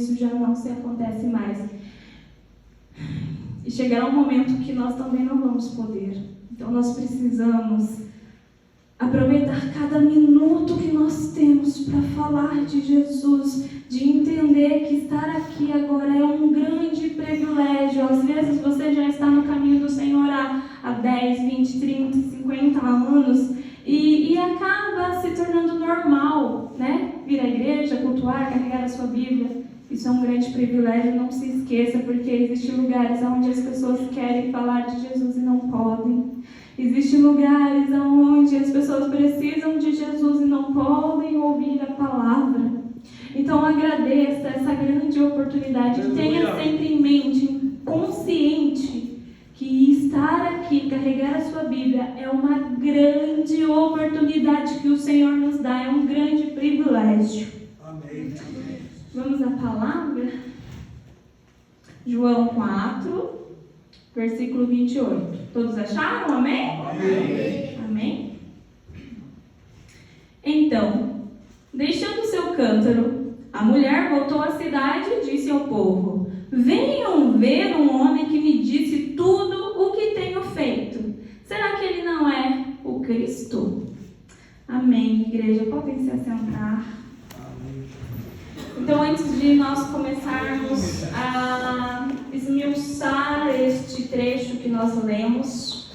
isso já não se acontece mais. E chegará um momento que nós também não vamos poder. Então nós precisamos aproveitar cada minuto que nós temos para falar de Jesus, de entender que estar aqui agora é um grande privilégio. Às vezes você já está no caminho do Senhor há 10, 20, 30, 50 anos e acaba se tornando normal, né? Vir à igreja, cultuar, carregar a sua Bíblia. Isso é um grande privilégio, não se esqueça, porque existem lugares onde as pessoas querem falar de Jesus e não podem. Existem lugares onde as pessoas precisam de Jesus e não podem ouvir a palavra. Então agradeça essa grande oportunidade. Tenha sempre em mente, consciente, que estar aqui, carregar a sua Bíblia, é uma grande oportunidade que o Senhor nos dá, é um grande privilégio. Amém. Vamos à palavra? João 4, versículo 28. Todos acharam? Amém? Amém. Amém? Então, deixando seu cântaro, a mulher voltou à cidade e disse ao povo: venham ver um homem que me disse tudo o que tenho feito. Será que ele não é o Cristo? Amém, igreja. Podem se assentar. Então, antes de nós começarmos a esmiuçar este trecho que nós lemos,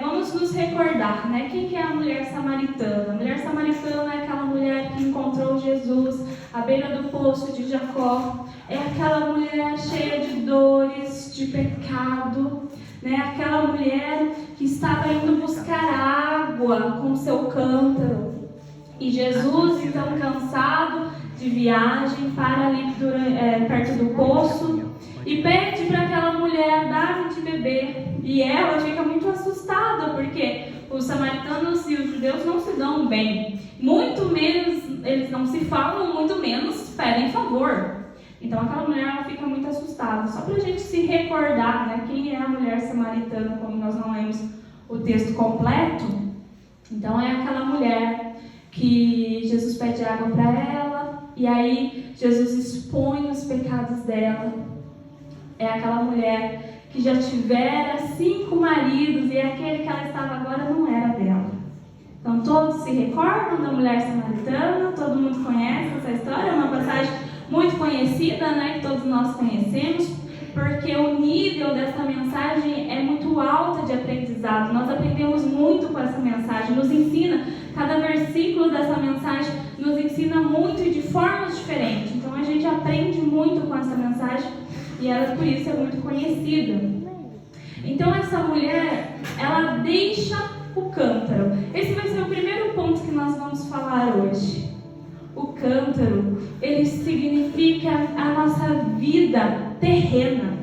vamos nos recordar, né? Quem que é a mulher samaritana? A mulher samaritana é aquela mulher que encontrou Jesus à beira do poço de Jacó. É aquela mulher cheia de dores, de pecado, né? Aquela mulher que estava indo buscar água com seu cântaro. E Jesus, então, cansado de viagem, para ali perto do poço e pede para aquela mulher dar de beber. E ela fica muito assustada, porque os samaritanos e os judeus não se dão bem. Muito menos, eles não se falam, muito menos pedem favor. Então aquela mulher ela fica muito assustada. Só para a gente se recordar, né, quem é a mulher samaritana, como nós não lemos o texto completo. Então é aquela mulher que Jesus pede água para ela. E aí Jesus expõe os pecados dela. É aquela mulher que já tivera 5 maridos e aquele que ela estava agora não era dela. Então todos se recordam da mulher samaritana, todo mundo conhece essa história, é uma passagem muito conhecida, né, que todos nós conhecemos, porque o nível dessa mensagem é muito alto de aprendizado. Nós aprendemos muito com essa mensagem, nos ensina, cada versículo dessa mensagem nos ensina muito e de formas diferentes. Então a gente aprende muito com essa mensagem e ela por isso é muito conhecida. Então essa mulher, ela deixa o cântaro. Esse vai ser o primeiro ponto que nós vamos falar hoje. O cântaro, ele significa a nossa vida terrena.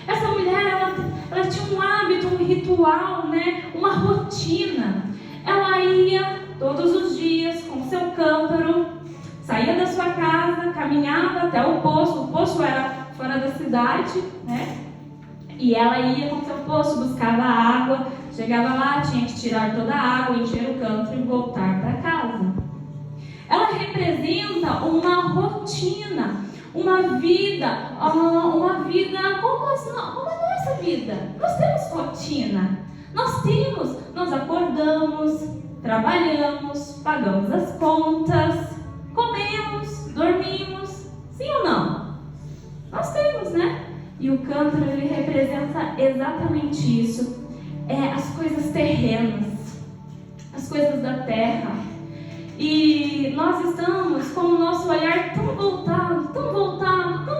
Essa mulher, ela tinha um hábito, um ritual, né? Uma rotina. Ela ia todos os dias com seu cântaro, saía da sua casa, caminhava até o poço era fora da cidade, né? E ela ia com seu poço, buscava água, chegava lá, tinha que tirar toda a água, encher o cântaro e voltar para casa. Ela representa uma rotina, uma vida como a nossa vida. Nós temos rotina, nós acordamos, trabalhamos, pagamos as contas, comemos, dormimos, sim ou não? Nós temos, né? E o cântaro, ele representa exatamente isso. As coisas terrenas, as coisas da terra. E nós estamos com o nosso olhar tão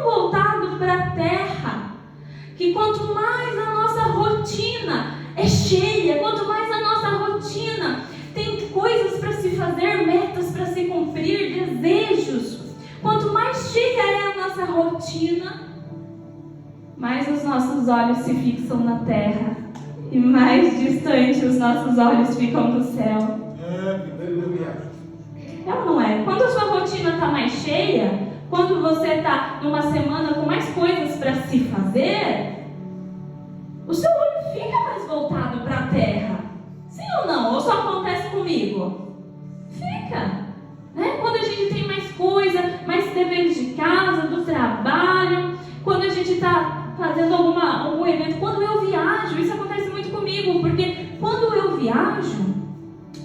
voltado para a terra, que quanto mais a nossa rotina é cheia, quanto mais a nossa rotina tem coisas para se fazer, metas para se cumprir, desejos, quanto mais cheia é a nossa rotina, mais os nossos olhos se fixam na terra e mais distante os nossos olhos ficam do céu. É ou não é? Quando a sua rotina está mais cheia, quando você está numa semana com mais coisas para se fazer, o seu olho fica mais voltado para a terra. Sim ou não? Ou só acontece comigo? Fica. Né? Quando a gente tem mais coisa, mais deveres de casa, do trabalho, está fazendo algum evento, quando eu viajo, isso acontece muito comigo, porque quando eu viajo,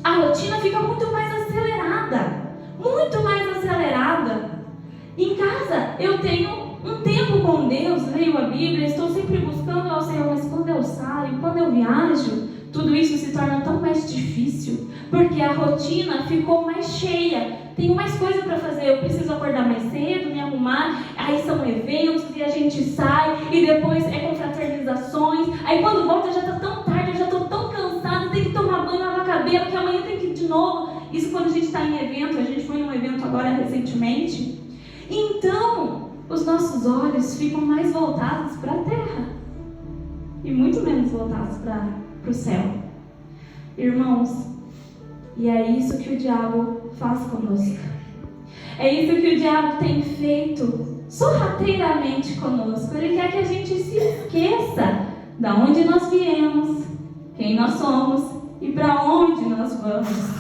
a rotina fica muito mais acelerada. Muito mais acelerada. Em casa, eu tenho um tempo com Deus, leio a Bíblia, estou sempre buscando ao Senhor, mas quando eu saio, quando eu viajo, tudo isso se torna tão mais difícil, porque a rotina ficou mais cheia, tenho mais coisa para fazer, eu preciso acordar mais cedo, me arrumar, aí são eventos e a gente sai, e depois é confraternizações, aí quando volta já está tão tarde, eu já estou tão cansada, tenho que tomar banho, lavar cabelo, que amanhã tem que ir de novo. Isso quando a gente está em evento, a gente foi num evento agora recentemente. Então, os nossos olhos ficam mais voltados para a terra e muito menos voltados para o céu. Irmãos, e é isso que o diabo faz conosco. É isso que o diabo tem feito sorrateiramente conosco. Ele quer que a gente se esqueça de onde nós viemos, quem nós somos e para onde nós vamos.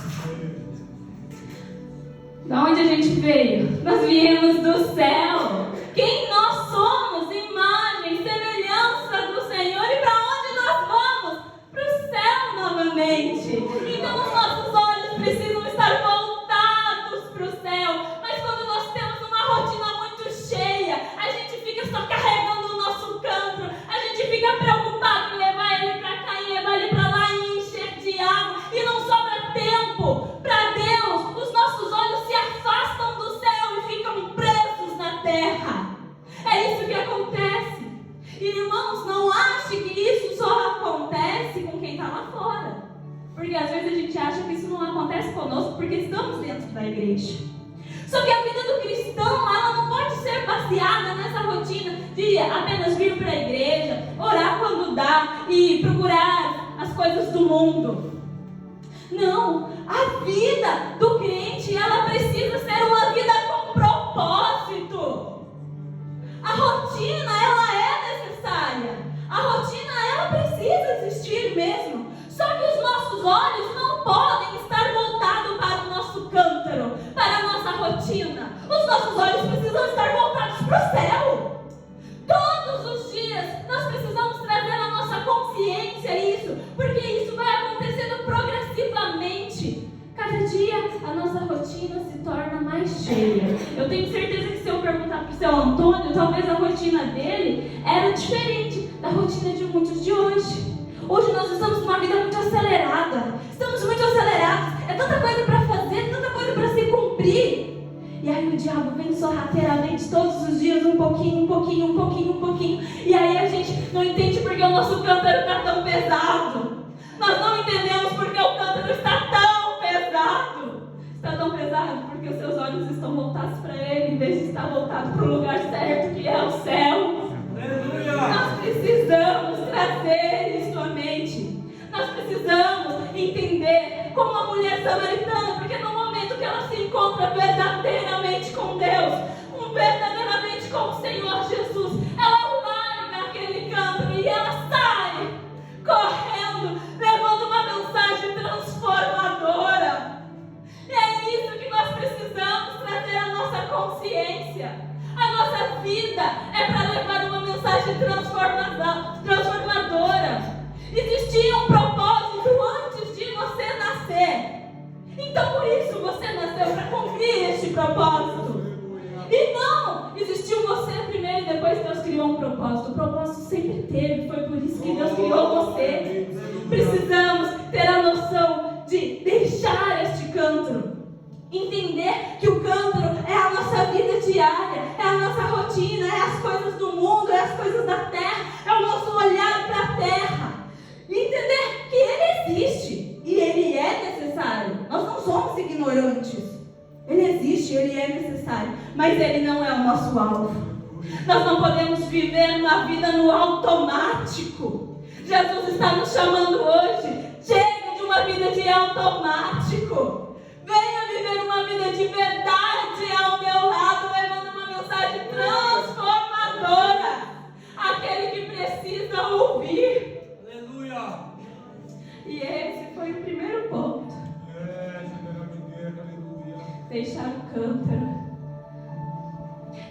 Da onde a gente veio? Nós viemos do céu. Quem nós somos? Imagem, semelhança do Senhor. E para onde nós vamos? Para o céu novamente. Então os nossos olhos precisam estar voltados para o céu. Mas quando nós temos uma rotina muito cheia, a gente fica só carregando o nosso cântaro. A gente fica preocupado em levar ele para cá e levar ele para lá e encher de água. E não sobra tempo para Deus. Os nossos olhos se afastam do céu e ficam presos na terra. É isso que acontece. E irmãos, não ache que isso só acontece com quem está lá fora. Porque às vezes a gente acha que isso não acontece conosco porque estamos dentro da igreja. Só que a vida do cristão, ela não pode ser baseada nessa rotina de apenas vir para a igreja, orar quando dá e procurar as coisas do mundo. Não, a vida do crente, ela precisa ser uma vida com propósito. A rotina, ela é necessária. A rotina, ela precisa existir mesmo. Só que os nossos olhos não podem estar voltados para o nosso cântaro, para a nossa rotina. Os nossos olhos precisam estar voltados para o céu. Todos os dias nós precisamos trazer à nossa consciência isso, porque isso vai acontecendo progressivamente. Cada dia a nossa rotina se torna mais cheia. Eu tenho certeza que se eu perguntar para o seu Antônio, talvez a rotina dele era diferente da rotina de muitos de hoje. Hoje nós estamos numa vida muito acelerada. Estamos muito acelerados. É tanta coisa para fazer, tanta coisa para se cumprir. E aí o diabo vem sorrateiramente todos os dias, um pouquinho. E aí a gente não entende porque o nosso cântaro está tão pesado. Nós não entendemos porque o cântaro está tão pesado. Está tão pesado porque os seus olhos estão voltados para ele, em vez de estar voltado para o lugar certo, que é o céu. Aleluia. Nós precisamos trazer isso à mente. Nós precisamos entender como a mulher samaritana, porque no momento que ela se encontra verdadeiramente com Deus, verdadeiramente com o Senhor Jesus, ela larga aquele cântaro e ela sai correndo, levando uma mensagem transformadora. E é isso que nós precisamos trazer à nossa consciência. A nossa vida é para levar uma mensagem transformadora. Existia um propósito antes de você nascer. Então por isso você nasceu, para cumprir este propósito. E não existiu você primeiro e depois Deus criou um propósito. O propósito sempre teve, foi por isso que Deus criou você. Precisamos ter a noção de deixar este cântaro. Entender que o cântaro é a nossa vida diária, é a nossa rotina, é as coisas do mundo, é as coisas da terra, é o nosso olhar para a terra. E entender que ele existe e ele é necessário. Nós não somos ignorantes. Ele existe, ele é necessário, mas ele não é o nosso alvo. Nós não podemos viver uma vida no automático. Jesus está nos chamando hoje. Chegue de uma vida de automático. Venha viver uma vida de verdade ao meu lado, levando uma mensagem transformadora. Aquele que precisa ouvir. Aleluia. E esse foi o primeiro ponto. Deixar o cântaro.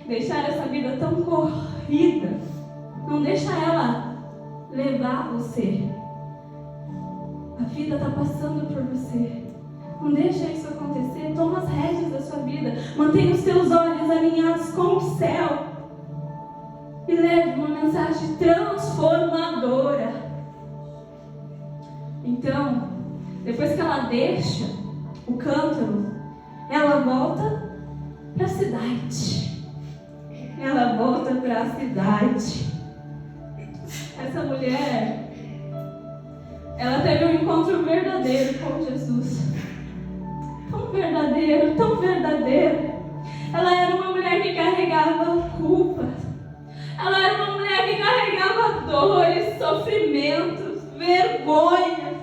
Deixar essa vida tão corrida. Não deixa ela levar você. A vida está passando por você. Não deixa isso acontecer. Toma as rédeas da sua vida. Mantenha os seus olhos alinhados com o céu. E leve uma mensagem transformadora. Então, depois que ela deixa o cântaro, ela volta para a cidade. Ela volta para a cidade. Essa mulher, ela teve um encontro verdadeiro com Jesus. Tão verdadeiro, tão verdadeiro. Ela era uma mulher que carregava culpa. Ela era uma mulher que carregava dores, sofrimentos, vergonhas.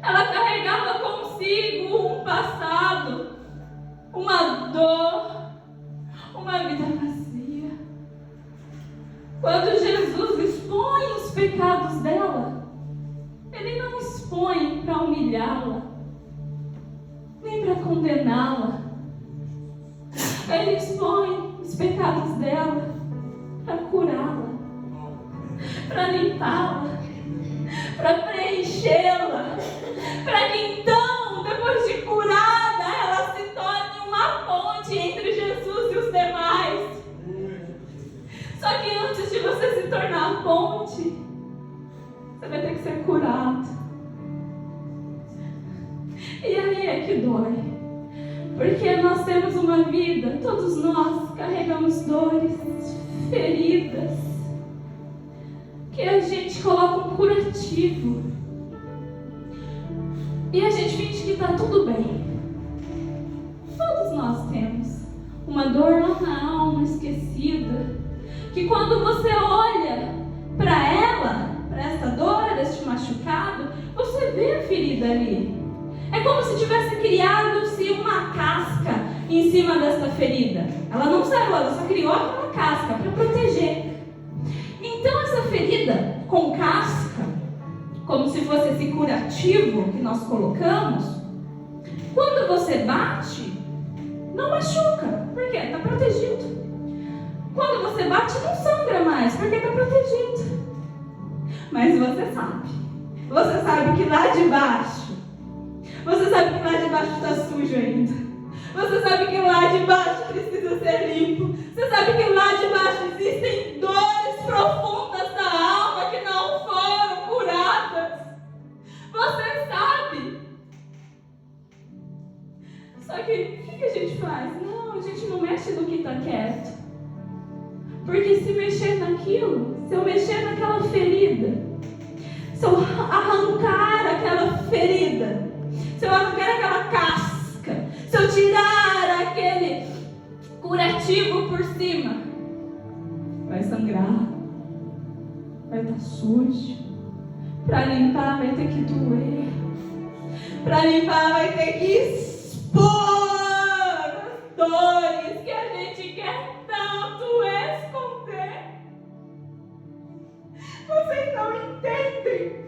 Ela carregava consigo um passado, uma dor, uma vida vazia. Quando Jesus expõe os pecados dela, Ele não expõe para humilhá-la, nem para condená-la. Ele expõe os pecados dela para curá-la, para limpá-la, para preenchê-la, para que então, depois de curada, ela se torne uma ponte entre Jesus e os demais. Só que antes de você se tornar a ponte, você vai ter que ser curado. E aí é que dói. Porque nós temos uma vida, todos nós carregamos dores, feridas, que a gente coloca um curativo. E a gente finge que está tudo bem. Todos nós temos uma dor lá na alma esquecida, que quando você olha para ela, para essa dor, este machucado, você vê a ferida ali. É como se tivesse criado-se uma casca em cima dessa ferida. Ela não sarou, ela só criou aquela casca para proteger. Então essa ferida com casca, como se fosse esse curativo que nós colocamos, quando você bate, não machuca, porque está protegido. Quando você bate, não sangra mais, porque está protegido. Mas você sabe que lá de baixo, você sabe que lá de baixo está sujo ainda. Você sabe que lá de baixo precisa ser limpo. Você sabe que lá de baixo existem dores profundas da alma que não foram curadas. Você sabe. Só que o que a gente faz? Não, a gente não mexe no que está quieto. Porque se mexer naquilo, se eu mexer naquela ferida, se eu arrancar aquela ferida, se eu arrancar aquela casca, se eu tirar aquele curativo por cima, vai sangrar, vai estar sujo. Para limpar vai ter que doer. Para limpar vai ter que expor as dores que a gente quer tanto esconder. Vocês não entendem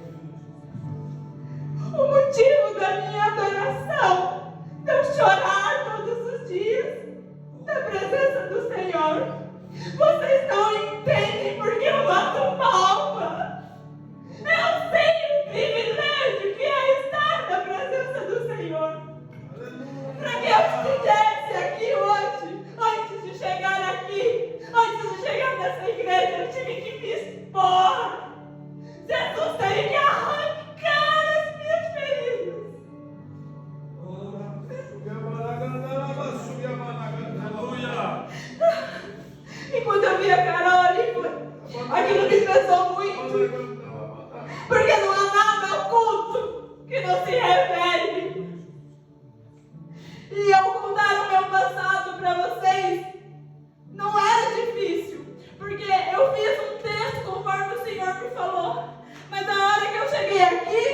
o motivo da minha adoração, de eu chorar todos os dias na presença do Senhor. Vocês não entendem porque eu bato palma. Eu sei o privilégio que é estar na presença do Senhor. Para que eu estivesse aqui hoje, antes de chegar aqui, antes de chegar nessa igreja, eu tive que me expor. Jesus teve que arrancar as minhas feridas. E quando eu vi a Carol ali, aquilo me pesou muito. Porque não há nada oculto que não se revele. E eu contar o meu passado para vocês não era difícil. Porque eu fiz um texto conforme o Senhor me falou. Mas na hora que eu cheguei aqui,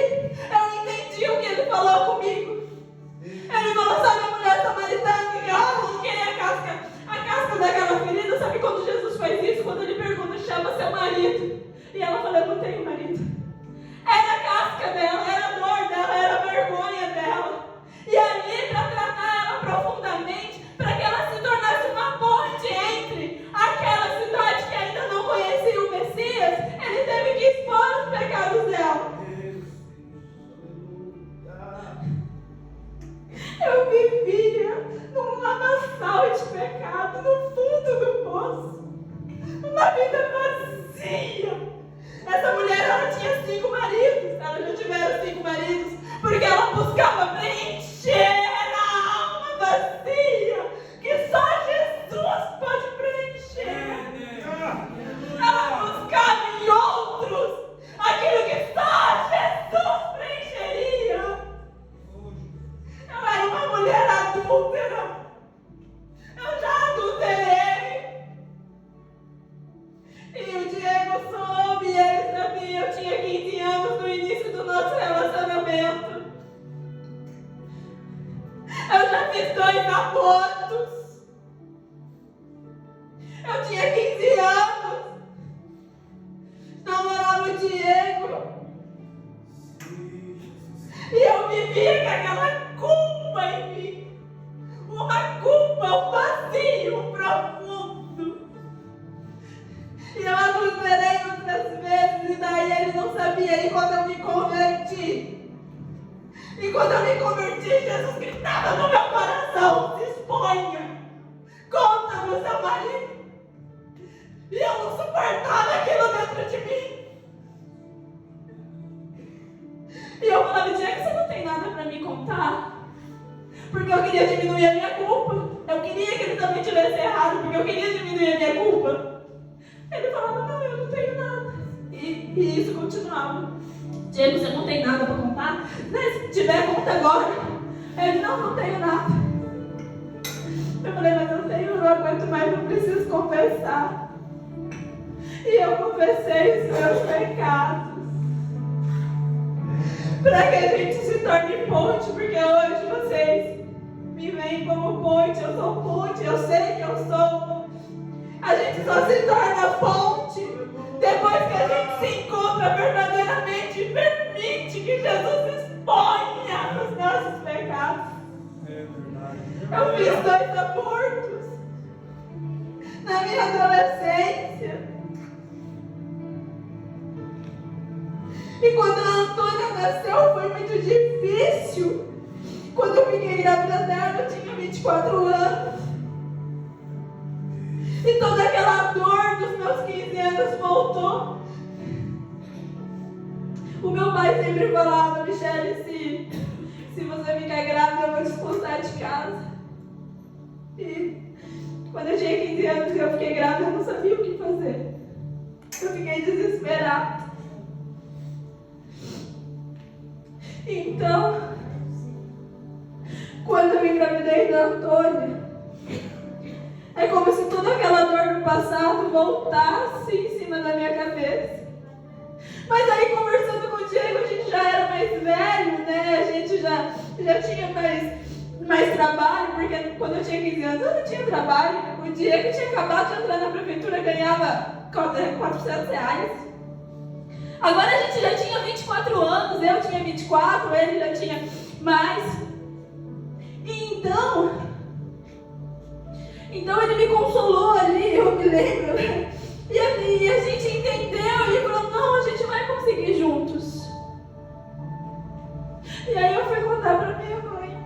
eu entendi o que Ele falou comigo. Ele falou, sabe a mulher samaritana que eu arranquei a casca daquela ferida? Sabe quando Jesus faz isso? Quando Ele pergunta, chama seu marido. E ela fala, eu não tenho marido. Era a casca dela, era a dor dela, era a vergonha dela. E ali, para tratar ela profundamente, para que ela se tornasse uma ponte entre aquela cidade que ainda não conhecia o Messias no fundo do poço. Uma vida vazia. Essa mulher, ela tinha 5 maridos. Ela já tiveram 5 maridos porque ela buscava preencher a alma vazia que só Jesus pode preencher. Ela buscava em outros aquilo que só Jesus preencheria. Eu era uma mulher adúltera. Eu já adulterei. E o Diego soube, e ele sabia. Eu tinha 15 anos no início do nosso relacionamento. Eu já fiz 2 abortos. Eu tinha 15 anos. Namorava o Diego. E eu vivia com aquela culpa em mim. Uma culpa, um vazio profundo. E eu adulterei outras vezes. E daí ele não sabia. E quando eu me converti. E quando eu me converti, Jesus gritava no meu coração: se exponha. Conta pro seu marido. E eu não suportava aquilo dentro de mim. E eu falava: Diego, você não tem nada para me contar? Porque eu queria diminuir a minha culpa. Eu queria que ele também tivesse errado, porque eu queria diminuir a minha culpa. Ele falava: não, eu não tenho nada. E isso continuava. Diego, você não tem nada para contar? Se tiver, conta agora. Ele: não tenho nada. Eu falei: mas eu tenho, eu não aguento mais, eu preciso confessar. E eu confessei os meus pecados. Para que a gente se torne ponte, porque hoje vocês me veem como ponte, eu sou ponte, eu sei que eu sou. A gente só se torna ponte depois que a gente se encontra verdadeiramente e permite que Jesus exponha os nossos pecados. Eu fiz 2 abortos na minha adolescência. E quando a Antônia nasceu foi muito difícil. Quando eu fiquei grávida dela, eu tinha 24 anos. E toda aquela dor dos meus 15 anos voltou. O meu pai sempre falava: Michele, se você ficar grávida, eu vou te expulsar de casa. E quando eu tinha 15 anos e eu fiquei grávida, eu não sabia o que fazer. Eu fiquei desesperada. Então, quando eu engravidei da Antônia, é como se toda aquela dor do passado voltasse em cima da minha cabeça. Mas aí, conversando com o Diego, a gente já era mais velho, né? A gente já tinha mais trabalho, porque quando eu tinha 15 anos eu não tinha trabalho. O Diego tinha acabado de entrar na prefeitura, ganhava R$400. Agora a gente já tinha 24 anos, eu tinha 24, ele já tinha mais. E então ele me consolou ali, eu me lembro, né? E a gente entendeu e falou: não, a gente vai conseguir juntos. E aí eu fui contar para minha mãe.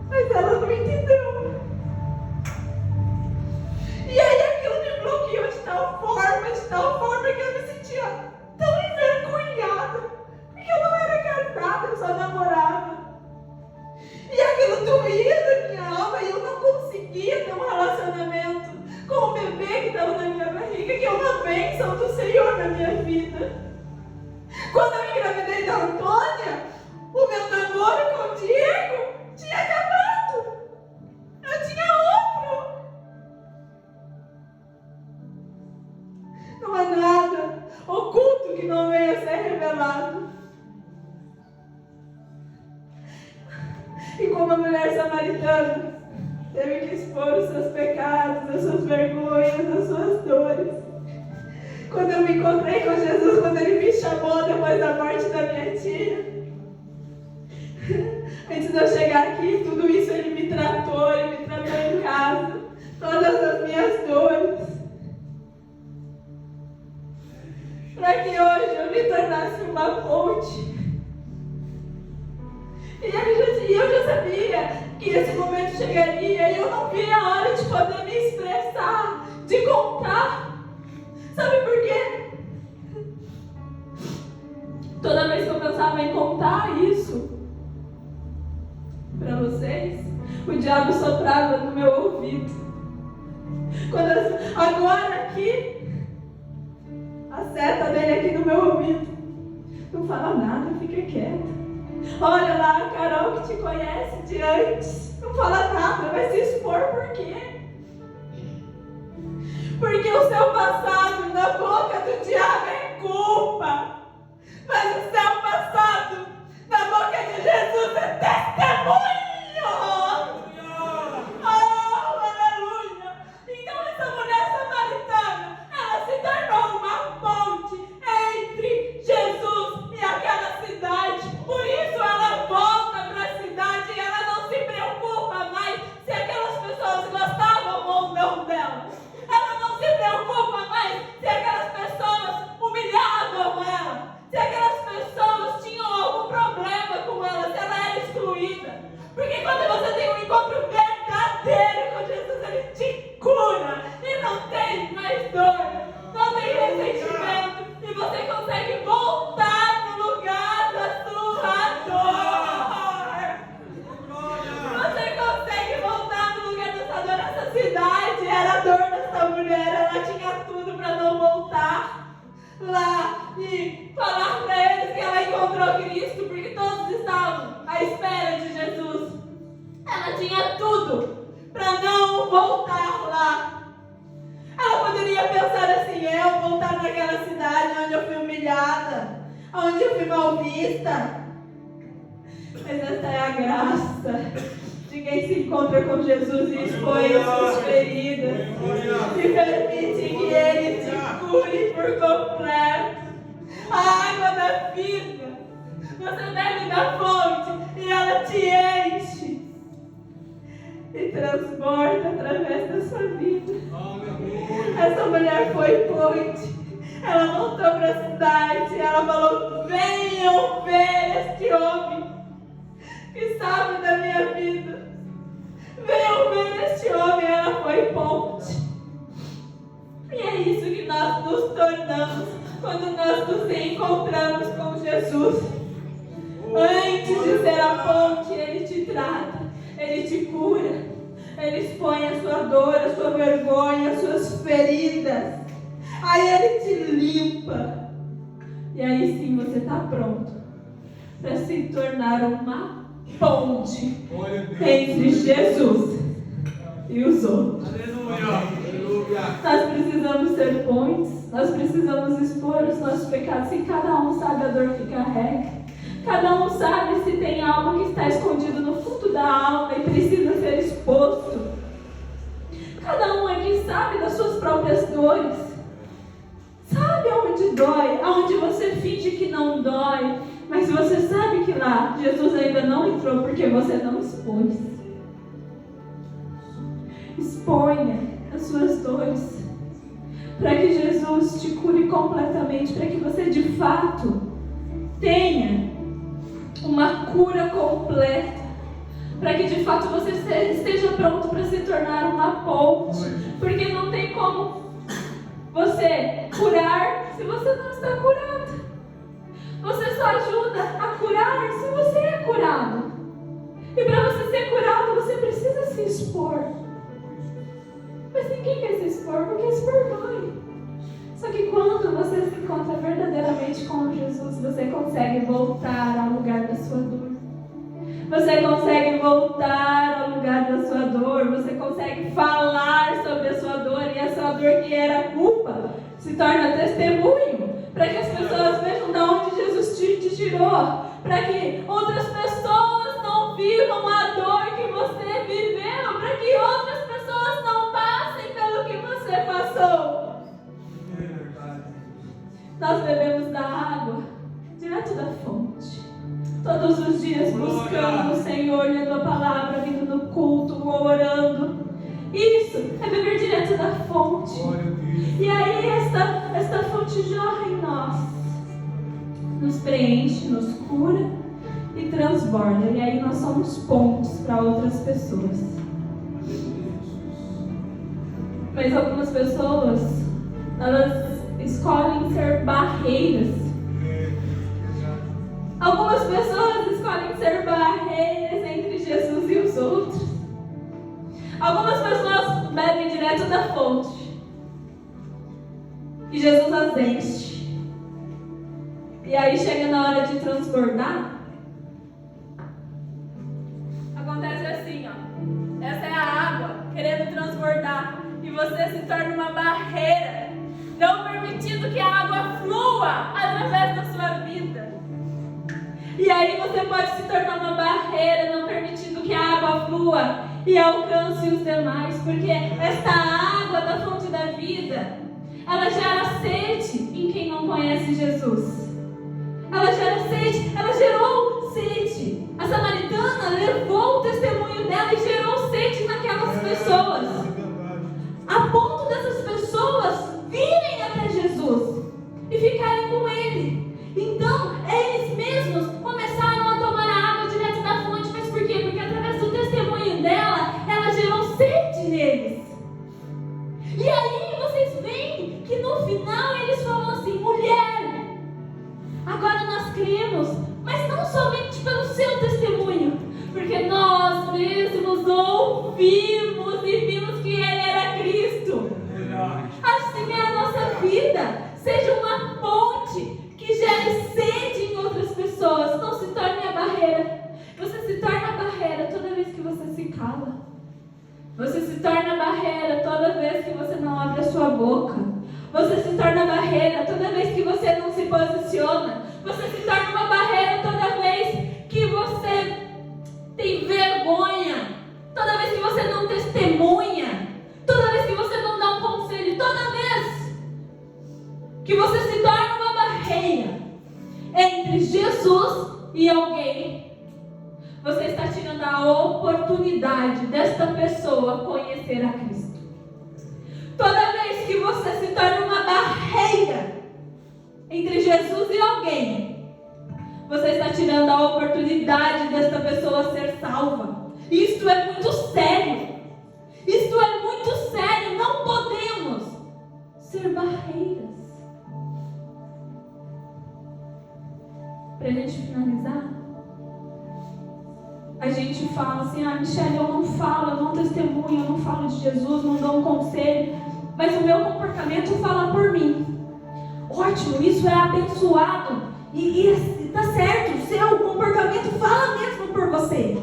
Mas ela não entendeu. E aí aquilo me bloqueou de tal forma que eu me sentia tão envergonhada. Porque eu não era casada, eu só namorava. E aquilo doía na minha alma e eu não conseguia ter um relacionamento com o bebê que estava na minha barriga, que é uma bênção do Senhor na minha vida. Quando eu engravidei da Antônia, o meu namoro com o Diego tinha acabado. Eu tinha outro. Não há nada oculto que não venha a ser revelado. E como a mulher samaritana teve que expor os seus pecados, as suas vergonhas, as suas dores. Quando eu me encontrei com Jesus, quando Ele me chamou depois da morte da minha tia, antes de eu chegar aqui, tudo isso Ele me tratou em casa, todas as minhas dores, para que hoje eu me tornasse uma ponte. E eu já sabia que esse momento chegaria, e eu não via a hora poder me expressar, de contar. Sabe por quê? Toda vez que eu pensava em contar isso para vocês, o diabo soprava no meu ouvido. Agora aqui, a seta dele aqui no meu ouvido. Não fala nada, fica quieta. Olha lá a Carol que te conhece de antes. Não fala nada, vai se expor por quê? Porque o seu passado na boca do diabo é culpa. Mas o seu passado na boca de Jesus é testemunho. Oh, aleluia. Então essa mulher samaritana, ela se tornou uma ponte entre Jesus e aquela cidade. Por isso ela volta para a cidade e ela não se preocupa mais se aquelas pessoas gostavam ou não dela. Ela não se preocupa mais se aquelas pessoas humilhavam ela, se aquelas pessoas tinham algum problema com ela, se ela era excluída. Porque quando você tem um encontro verdadeiro com Jesus, Ele te cura e não tem mais dor, não tem ressentimento, e você consegue voltar no lugar da sua dor. Você consegue voltar no lugar da sua dor. Essa cidade era a dor dessa mulher, ela tinha tudo para não voltar lá e falar para eles que ela encontrou Cristo, porque todos estavam à espera de Jesus. Ela tinha tudo para não voltar lá. Ela poderia pensar assim: eu voltar naquela cidade onde eu fui humilhada, onde eu fui mal vista. Mas essa é a graça de quem se encontra com Jesus e expõe as suas feridas e permite que Ele te cure por completo. A água da vida, você bebe da fonte e ela te enche e transborda através da sua vida. Essa mulher foi ponte. Ela voltou para a cidade. Ela falou: venham ver este homem que sabe da minha vida. Venham ver este homem. Ela foi ponte. E é isso que nós nos tornamos quando nós nos encontramos com Jesus. Antes de ser a ponte, Ele te trata, Ele te cura, Ele expõe a sua dor, a sua vergonha, as suas feridas. Aí Ele te limpa. E aí sim você está pronto para se tornar uma ponte entre Jesus e os outros. Nós precisamos ser pontes, nós precisamos expor os nossos pecados. E cada um sabe a dor que carrega. Cada um sabe se tem algo que está escondido no fundo da alma e precisa ser exposto. Cada um aqui sabe das suas próprias dores. Sabe aonde dói, aonde você finge que não dói, mas você sabe que lá Jesus ainda não entrou porque você não expôs. Exponha as suas dores para que Jesus te cure completamente, para que você de fato tenha uma cura completa, para que de fato você esteja pronto para se tornar uma ponte, porque não tem como você curar se você não está curado. Você só ajuda a curar se você é curado, e para você ser curado você precisa se expor. Mas ninguém quer se expor porque expor dói. Só que quando você se encontra verdadeiramente com Jesus, você consegue voltar ao lugar da sua dor. Você consegue voltar ao lugar da sua dor. Você consegue falar sobre a sua dor. E a sua dor que era culpa se torna testemunho. Para que as pessoas vejam de onde Jesus te tirou. Para que outras pessoas não vivam a dor que você viveu. Para que outras pessoas não passem pelo que você passou. Nós bebemos da água direto da fonte. Todos os dias buscando o Senhor, lendo a palavra, vindo no culto, orando. Isso é beber direto da fonte. E aí esta fonte jorra em nós, nos preenche, nos cura e transborda. E aí nós somos pontes para outras pessoas. Mas algumas pessoas, elas escolhem ser barreiras. Algumas pessoas escolhem ser barreiras entre Jesus e os outros. Algumas pessoas bebem direto da fonte. E Jesus as enche. E aí chega na hora de transbordar. Acontece assim, ó. Essa é a água querendo transbordar. E você se torna uma barreira, não permitindo que a água flua através da sua vida. E aí você pode se tornar uma barreira, não permitindo que a água flua e alcance os demais. Porque esta água da fonte da vida, ela gera sede em quem não conhece Jesus. Ela gera sede, ela gerou sede. A samaritana levou o testemunho dela e gerou sede naquelas pessoas. A ponto dessas pessoas virem até Jesus e ficarem com Ele. Então, eles mesmos começaram a tomar a água direto da fonte. Mas por quê? Porque através do testemunho dela, ela gerou sede neles. E aí vocês veem que no final eles falam assim: mulher, agora nós cremos, mas não somente pelo seu testemunho, porque nós mesmos ouvimos e vimos que Ele era Cristo. Assim é a nossa vida. Seja uma ponte que gere sede em outras pessoas. Não se torne a barreira. Você se torna a barreira toda vez que você se cala. Você se torna a barreira toda vez que você não abre a sua boca. Você se torna a barreira toda vez que você não se posiciona. Você se torna uma barreira toda vez que você tem vergonha. Toda vez que você não testemunha. Toda vez que você não dá um conselho. Toda vez que você se torna uma barreira entre Jesus e alguém, você está tirando a oportunidade desta pessoa conhecer a Cristo. Toda vez que você se torna uma barreira entre Jesus e alguém, você está tirando a oportunidade desta pessoa ser salva. Isto é muito sério. Isto é muito sério. Não podemos ser barreiras. Para a gente finalizar, a gente fala assim: Michele, eu não falo, eu não testemunho, eu não falo de Jesus, não dou um conselho, mas o meu comportamento fala por mim. Ótimo, isso é abençoado e está certo, o seu comportamento fala mesmo por você.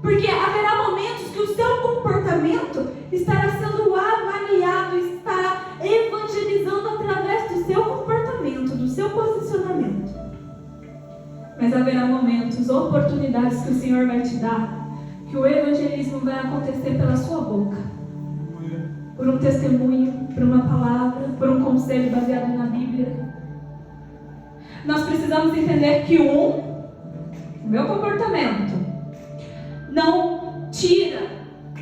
Porque haverá momentos que o seu comportamento estará sendo avaliado, estará evangelizando através do seu comportamento, do seu posicionamento. Mas haverá momentos, oportunidades que o Senhor vai te dar, que o evangelismo vai acontecer pela sua boca. Por um testemunho, por uma palavra, por um conselho baseado na Bíblia. Nós precisamos entender que o meu comportamento não tira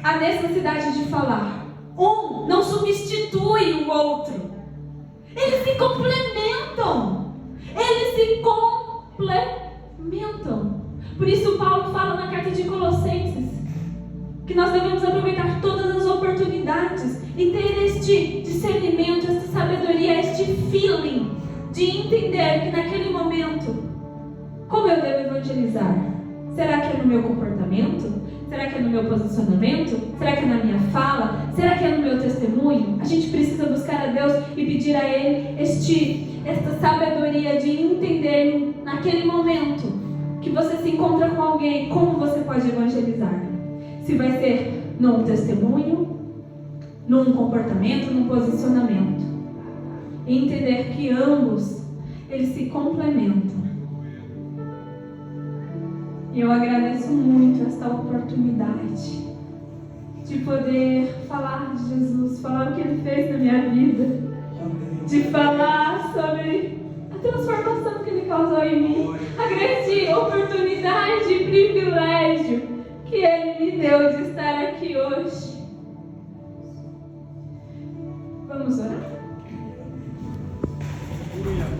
a necessidade de falar. Um não substitui o outro. Eles se complementam. Eles se complementam. Por isso Paulo fala na carta de Colossenses que nós devemos aproveitar todas as oportunidades e ter este discernimento, esta sabedoria, este feeling de entender que naquele momento, como eu devo evangelizar? Será que é no meu comportamento? Será que é no meu posicionamento? Será que é na minha fala? Será que é no meu testemunho? A gente precisa buscar a Deus e pedir a Ele esta sabedoria de entender naquele momento que você se encontra com alguém, como você pode evangelizar. Se vai ser num testemunho, num comportamento, num posicionamento. E entender que ambos, eles se complementam. E eu agradeço muito esta oportunidade de poder falar de Jesus, falar o que Ele fez na minha vida, de falar sobre a transformação que Ele causou em mim, a grande oportunidade e privilégio que Ele me deu de estar aqui hoje. Vamos orar?